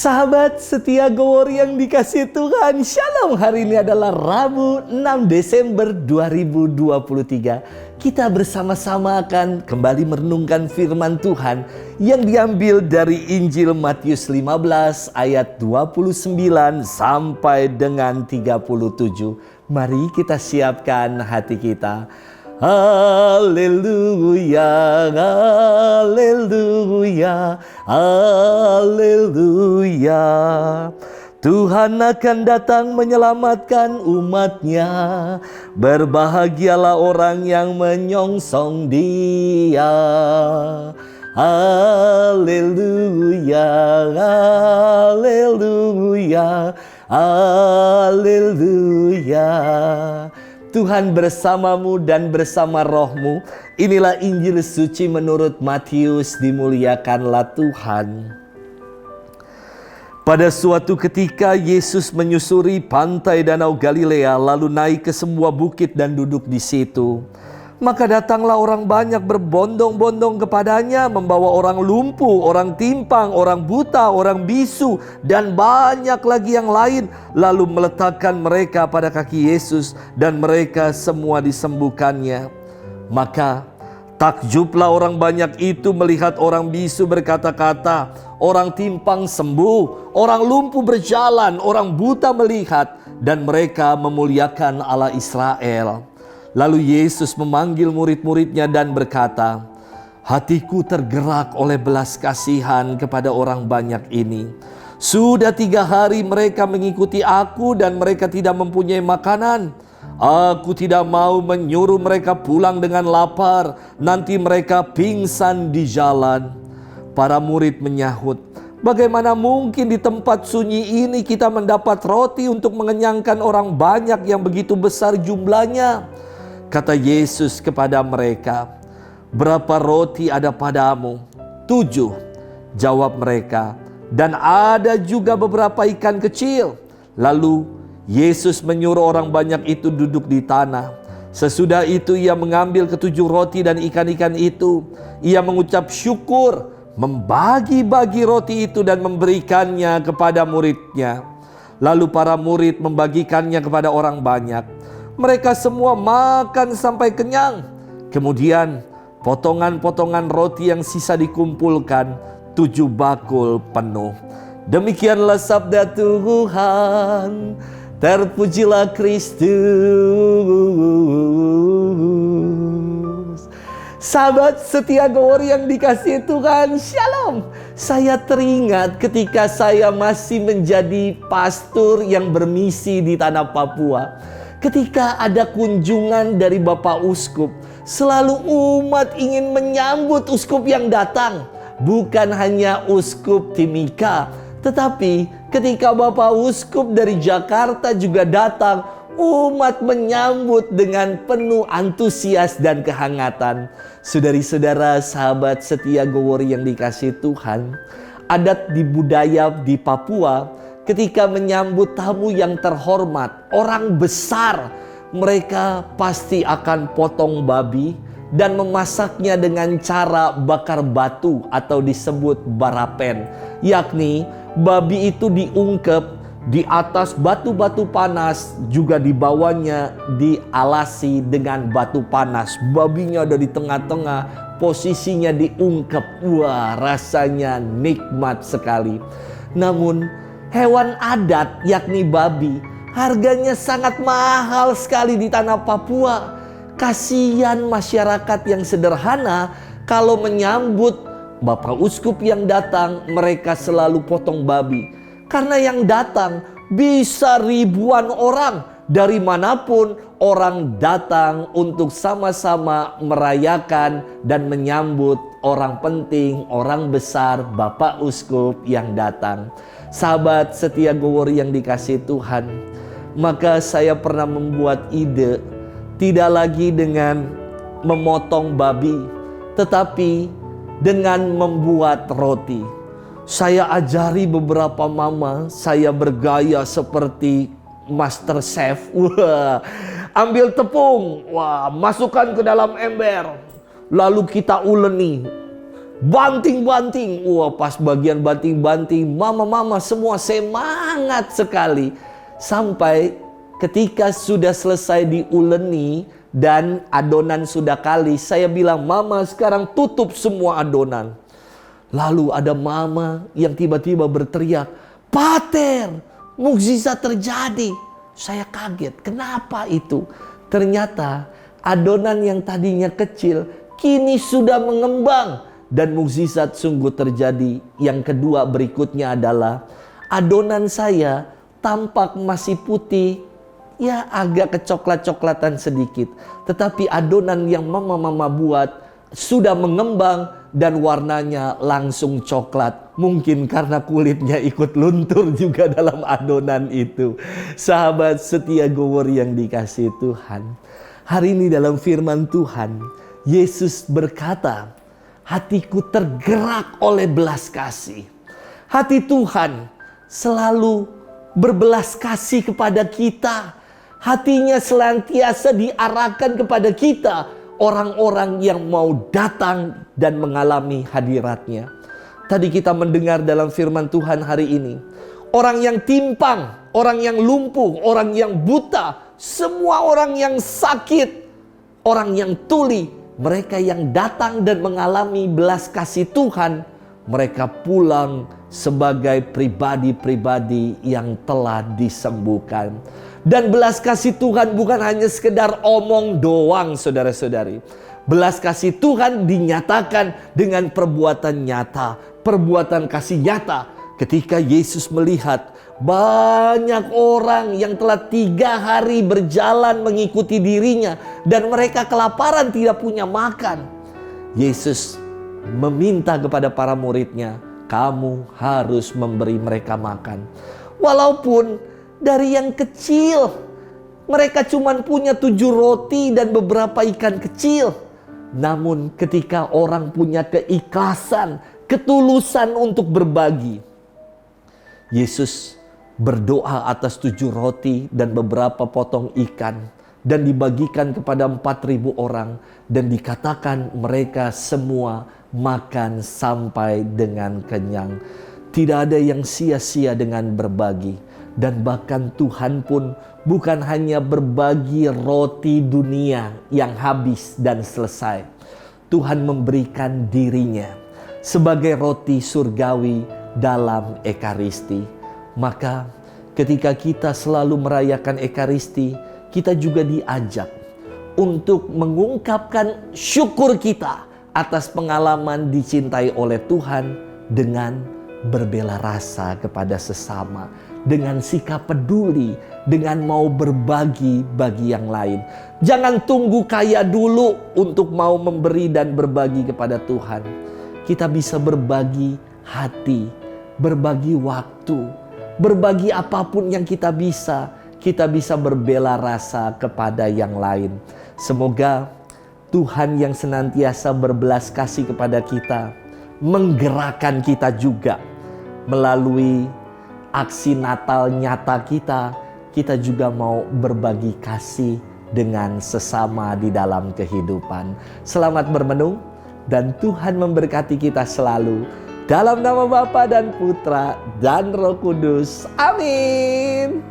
Sahabat setia Gowori yang dikasihi Tuhan, Shalom. Hari ini adalah Rabu 6 Desember 2023. Kita bersama-sama akan kembali merenungkan firman Tuhan yang diambil dari Injil Matius 15 ayat 29 sampai dengan 37. Mari kita siapkan hati kita. Haleluya, haleluya, haleluya. Tuhan akan datang menyelamatkan umatnya. Berbahagialah orang yang menyongsong Dia. Haleluya, haleluya, haleluya. Tuhan bersamamu dan bersama rohmu. Inilah Injil suci menurut Matius. Dimuliakanlah Tuhan. Pada suatu ketika Yesus menyusuri pantai Danau Galilea, lalu naik ke sebuah bukit dan duduk di situ. Maka datanglah orang banyak berbondong-bondong kepadanya, membawa orang lumpuh, orang timpang, orang buta, orang bisu, dan banyak lagi yang lain. Lalu meletakkan mereka pada kaki Yesus, dan mereka semua disembuhkannya. Maka takjublah orang banyak itu melihat orang bisu berkata-kata, orang timpang sembuh, orang lumpuh berjalan, orang buta melihat, dan mereka memuliakan Allah Israel. Lalu Yesus memanggil murid-muridnya dan berkata, hatiku tergerak oleh belas kasihan kepada orang banyak ini. Sudah 3 hari mereka mengikuti aku dan mereka tidak mempunyai makanan. Aku tidak mau menyuruh mereka pulang dengan lapar, nanti mereka pingsan di jalan. Para murid menyahut, bagaimana mungkin di tempat sunyi ini kita mendapat roti untuk mengenyangkan orang banyak yang begitu besar jumlahnya? Kata Yesus kepada mereka, berapa roti ada padamu? 7, jawab mereka. Dan ada juga beberapa ikan kecil. Lalu Yesus menyuruh orang banyak itu duduk di tanah. Sesudah itu ia mengambil ke-7 roti dan ikan-ikan itu. Ia mengucap syukur, membagi-bagi roti itu dan memberikannya kepada muridnya. Lalu para murid membagikannya kepada orang banyak. Mereka semua makan sampai kenyang. Kemudian potongan-potongan roti yang sisa dikumpulkan 7 bakul penuh. Demikianlah sabda Tuhan. Terpujilah Kristus. Sahabat setia Gowori yang dikasihi Tuhan, Shalom. Saya teringat ketika saya masih menjadi pastor yang bermisi di tanah Papua. Ketika ada kunjungan dari Bapak Uskup, selalu umat ingin menyambut Uskup yang datang. Bukan hanya Uskup Timika, tetapi ketika Bapak Uskup dari Jakarta juga datang, umat menyambut dengan penuh antusias dan kehangatan. Saudari-saudara, sahabat setia Gowori yang dikasihi Tuhan, adat di budaya di Papua, ketika menyambut tamu yang terhormat, orang besar, mereka pasti akan potong babi dan memasaknya dengan cara bakar batu atau disebut barapen. Yakni babi itu diungkep di atas batu-batu panas, juga di bawahnya dialasi dengan batu panas. Babinya ada di tengah-tengah, posisinya diungkep. Wah, rasanya nikmat sekali. Namun hewan adat yakni babi harganya sangat mahal sekali di tanah Papua. Kasihan masyarakat yang sederhana kalau menyambut Bapak Uskup yang datang, mereka selalu potong babi. Karena yang datang bisa ribuan orang. Dari manapun orang datang untuk sama-sama merayakan dan menyambut orang penting, orang besar, Bapak Uskup yang datang. Sahabat setia Gowori yang dikasihi Tuhan, maka saya pernah membuat ide, tidak lagi dengan memotong babi, tetapi dengan membuat roti. Saya ajari beberapa mama, saya bergaya seperti Master Chef. Wah, ambil tepung, wah, masukkan ke dalam ember, lalu kita uleni. banting-banting. Wah, pas bagian banting-banting, mama-mama semua semangat sekali. Sampai ketika sudah selesai diuleni dan adonan sudah kali, saya bilang, "Mama, sekarang tutup semua adonan." Lalu ada mama yang tiba-tiba berteriak, "Pater, mukjizat terjadi." Saya kaget, kenapa itu? Ternyata adonan yang tadinya kecil kini sudah mengembang dan mukjizat sungguh terjadi. Yang kedua berikutnya adalah adonan saya tampak masih putih, ya agak kecoklat-coklatan sedikit. Tetapi adonan yang mama-mama buat sudah mengembang dan warnanya langsung coklat. Mungkin karena kulitnya ikut luntur juga dalam adonan itu. Sahabat setia Gowor yang dikasihi Tuhan, hari ini dalam firman Tuhan, Yesus berkata, hatiku tergerak oleh belas kasih. Hati Tuhan selalu berbelas kasih kepada kita. Hatinya senantiasa diarahkan kepada kita, orang-orang yang mau datang dan mengalami hadiratnya. Tadi kita mendengar dalam firman Tuhan hari ini, orang yang timpang, orang yang lumpuh, orang yang buta, semua orang yang sakit, orang yang tuli, mereka yang datang dan mengalami belas kasih Tuhan, mereka pulang sebagai pribadi-pribadi yang telah disembuhkan. Dan belas kasih Tuhan bukan hanya sekedar omong doang, saudara-saudari. Belas kasih Tuhan dinyatakan dengan perbuatan nyata, perbuatan kasih nyata. Ketika Yesus melihat banyak orang yang telah 3 hari berjalan mengikuti dirinya dan mereka kelaparan tidak punya makan, Yesus meminta kepada para muridnya, kamu harus memberi mereka makan. Walaupun dari yang kecil, mereka cuma punya 7 roti dan beberapa ikan kecil. Namun ketika orang punya keikhlasan, ketulusan untuk berbagi, Yesus berdoa atas 7 roti dan beberapa potong ikan, dan dibagikan kepada 4.000 orang, dan dikatakan mereka semua makan sampai dengan kenyang. Tidak ada yang sia-sia dengan berbagi. Dan bahkan Tuhan pun bukan hanya berbagi roti dunia yang habis dan selesai. Tuhan memberikan dirinya sebagai roti surgawi dalam Ekaristi. Maka ketika kita selalu merayakan Ekaristi, kita juga diajak untuk mengungkapkan syukur kita atas pengalaman dicintai oleh Tuhan dengan berbela rasa kepada sesama, dengan sikap peduli, dengan mau berbagi bagi yang lain. Jangan tunggu kaya dulu untuk mau memberi dan berbagi kepada Tuhan. Kita bisa berbagi hati, berbagi waktu, berbagi apapun yang kita bisa berbela rasa kepada yang lain. Semoga Tuhan yang senantiasa berbelas kasih kepada kita menggerakkan kita juga melalui aksi Natal nyata kita juga mau berbagi kasih dengan sesama di dalam kehidupan. Selamat bermenung dan Tuhan memberkati kita selalu. Dalam nama Bapa dan Putra dan Roh Kudus. Amin.